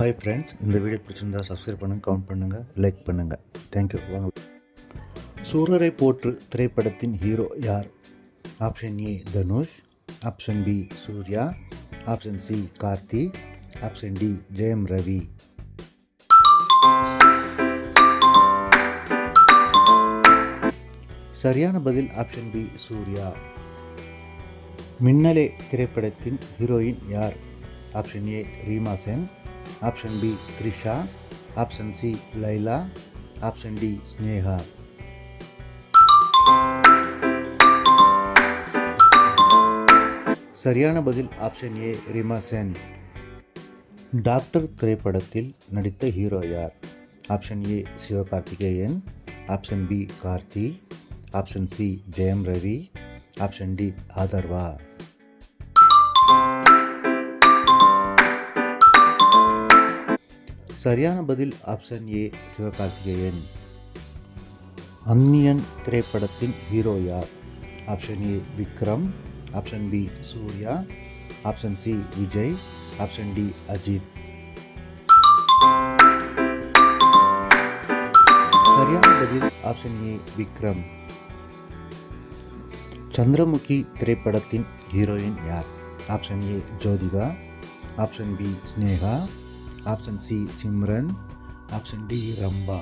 Hi friends, இந்த video பிடிச்சிருந்தா subscribe பண்ணுங்கள், கமெண்ட் பண்ணுங்கள், லைக் பண்ணுங்கள். தேங்க்யூ. வாங்க. சூரரை போற்று திரைப்படத்தின் ஹீரோ யார்? Option A Dhanush, option B Suriya, option C Karthi, option D Jayam Ravi. சரியான பதில் ஆப்ஷன் பி சூர்யா. மின்னலே திரைப்படத்தின் ஹீரோயின் யார்? Option A Reema Sen, option B Trisha, option C Laila, option D Sneha. சரியான பதில் option A Reema Sen. Doctor திரைப்படத்தில் நடித்த ஹீரோ யார்? Option A Sivakarthikeyan, option B Karthi, option C Jayam Ravi, option D ஆதர்வா. சரியான பதில் ஆப்ஷன் ஏ சிவகார்த்திகேயன். அந்நியன் திரைப்படத்தின் ஹீரோ யார்? Option A Vikram, option B Suriya, option C Vijay, option D Ajith. சரியான பதில் ஆப்ஷன் ஏ விக்ரம். சந்திரமுகி திரைப்படத்தின் ஹீரோயின் யார்? Option A Jyothika, option B Sneha, option C Simran, option D Rambha.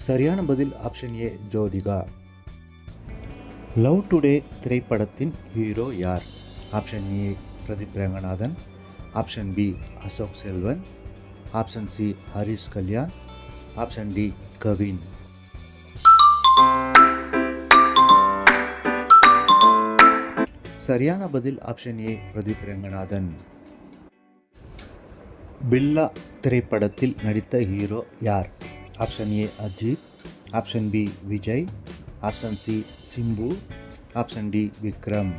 சரியான பதில் option A Jyothika. Love today திரைப்படத்தின் ஹீரோ யார்? Option A Pradeep Ranganathan, option B Ashok Selvan, option C Harish Kalyan, option D Kavin. சரியான பதில் ஆப்ஷன் ஏ பிரதீப் ரங்கநாதன். பில்லா திரைப்படத்தில் நடித்த ஹீரோ யார்? Option A Ajith, option B Vijay, option C Simbu, option D Vikram.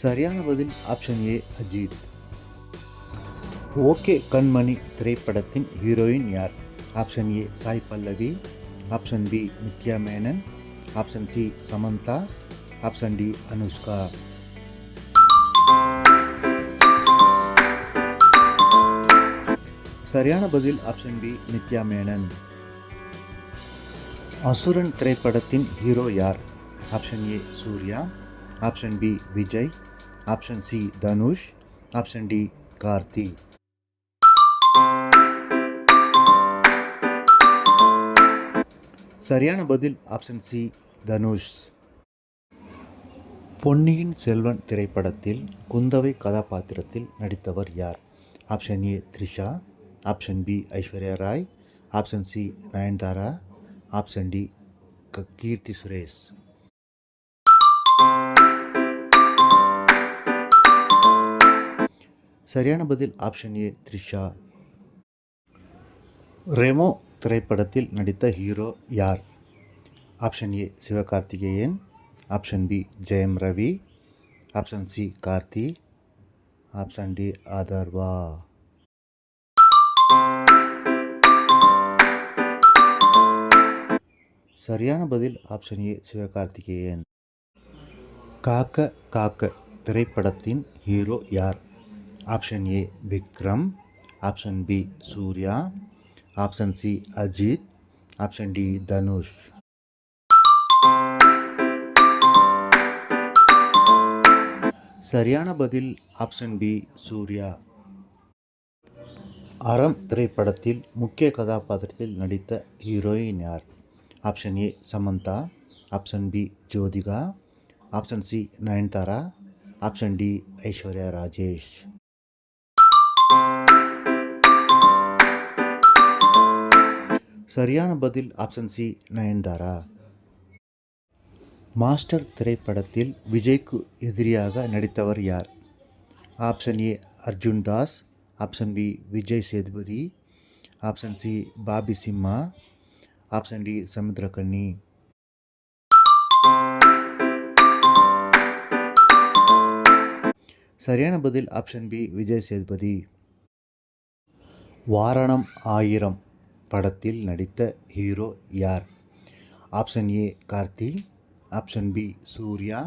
சரியான பதில் ஆப்ஷன் ஏ அஜித். ஓகே கண்மணி திரைப்படத்தின் ஹீரோயின் யார்? Option A Sai Pallavi, option B Nithya Menen, option C Samantha, option D Anushka. சரியான பதில் ஆப்ஷன் பி நித்யா மேனன். அசுரன் திரைப்படத்தின் ஹீரோ யார்? Option A Suriya, option B Vijay, option C Dhanush, option D Karthi. சரியான பதில் ஆப்ஷன் சி தனுஷ். பொன்னியின் செல்வன் திரைப்படத்தில் குந்தவை கதாபாத்திரத்தில் நடித்தவர் யார்? Option A Trisha, option B Aishwarya Rai, option C Nayanthara, option D Keerthy Suresh. சரியான பதில் ஆப்ஷன் ஏ த்ரிஷா. ரெமோ திரைப்படத்தில் நடித்த ஹீரோ யார்? Option A Sivakarthikeyan, option B Jayam Ravi, option C Karthi, option D ஆதர்வா. சரியான பதில் ஆப்ஷன் ஏ சிவகார்த்திகேயன். காக்க காக்க திரைப்படத்தின் ஹீரோ யார்? Option A Vikram, option B Suriya, option C Ajith, option D Dhanush. சரியான பதில் ஆப்ஷன் பி சூர்யா. அறம் திரைப்படத்தில் முக்கிய கதாபாத்திரத்தில் நடித்த ஹீரோயின் யார்? Option A Samantha, option B Jyothika, option C Nayanthara, option D Aishwarya Rajesh. சரியான பதில் ஆப்ஷன் சி நயன்தாரா. மாஸ்டர் திரைப்படத்தில் விஜய்க்கு எதிரியாக நடித்தவர் யார்? Option A Arjun Das, option B Vijay Sethupathi, option C Bobby Simha, option D Samuthirakani. சரியான பதில் ஆப்ஷன் பி விஜய் சேதுபதி. வாரணம் 1000 படத்தில் நடித்த ஹீரோ யார்? Option A Karthi, option B Suriya,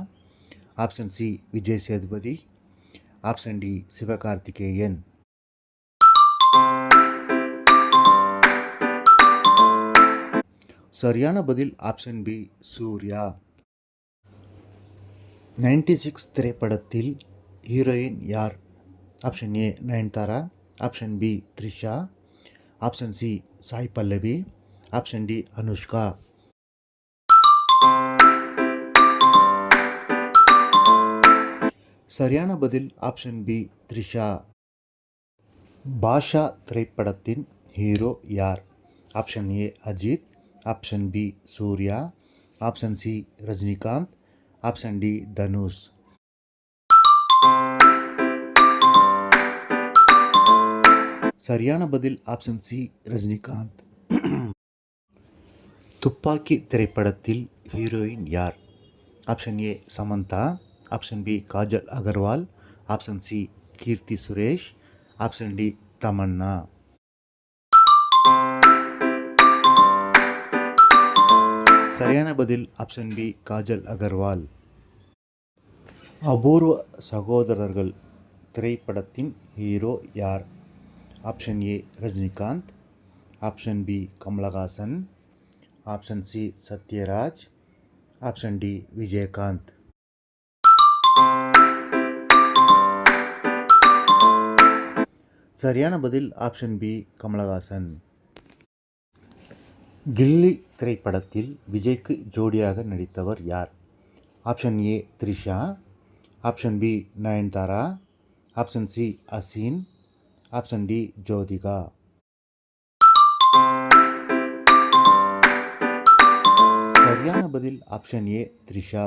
option C Vijay Sethupathi, option D Sivakarthikeyan. சரியான பதில் ஆப்ஷன் பி சூர்யா. 96 திரைப்படத்தில் ஹீரோயின் யார்? Option A Nayanthara, option B Trisha, option C Sai Pallavi, option D Anushka. சரியான பதில் ஆப்ஷன் பி த்ரிஷா. பாஷா திரைப்படத்தின் ஹீரோ யார்? Option A Ajith, option B Suriya, option C Rajinikanth, option D Dhanush. சரியான பதில் ஆப்ஷன் சி ரஜினிகாந்த். துப்பாக்கி திரைப்படத்தில் ஹீரோயின் யார்? Option A Samantha, option B Kajal Aggarwal, option C Keerthy Suresh, option D Tamannaah. சரியான பதில் ஆப்ஷன் பி காஜல் அகர்வால். அபூர்வ சகோதரர்கள் திரைப்படத்தின் ஹீரோ யார்? Option A Rajinikanth, option B Kamal Haasan, option C Sathyaraj, option D Vijayakanth. சரியான பதில் ஆப்ஷன் பி கமலஹாசன். கில்லி திரைப்படத்தில் விஜய்க்கு ஜோடியாக நடித்தவர் யார்? Option A Trisha, option B Nayanthara, option C Asin, option D Jyothika. சரியான பதில் ஆப்ஷன் ஏ த்ரிஷா.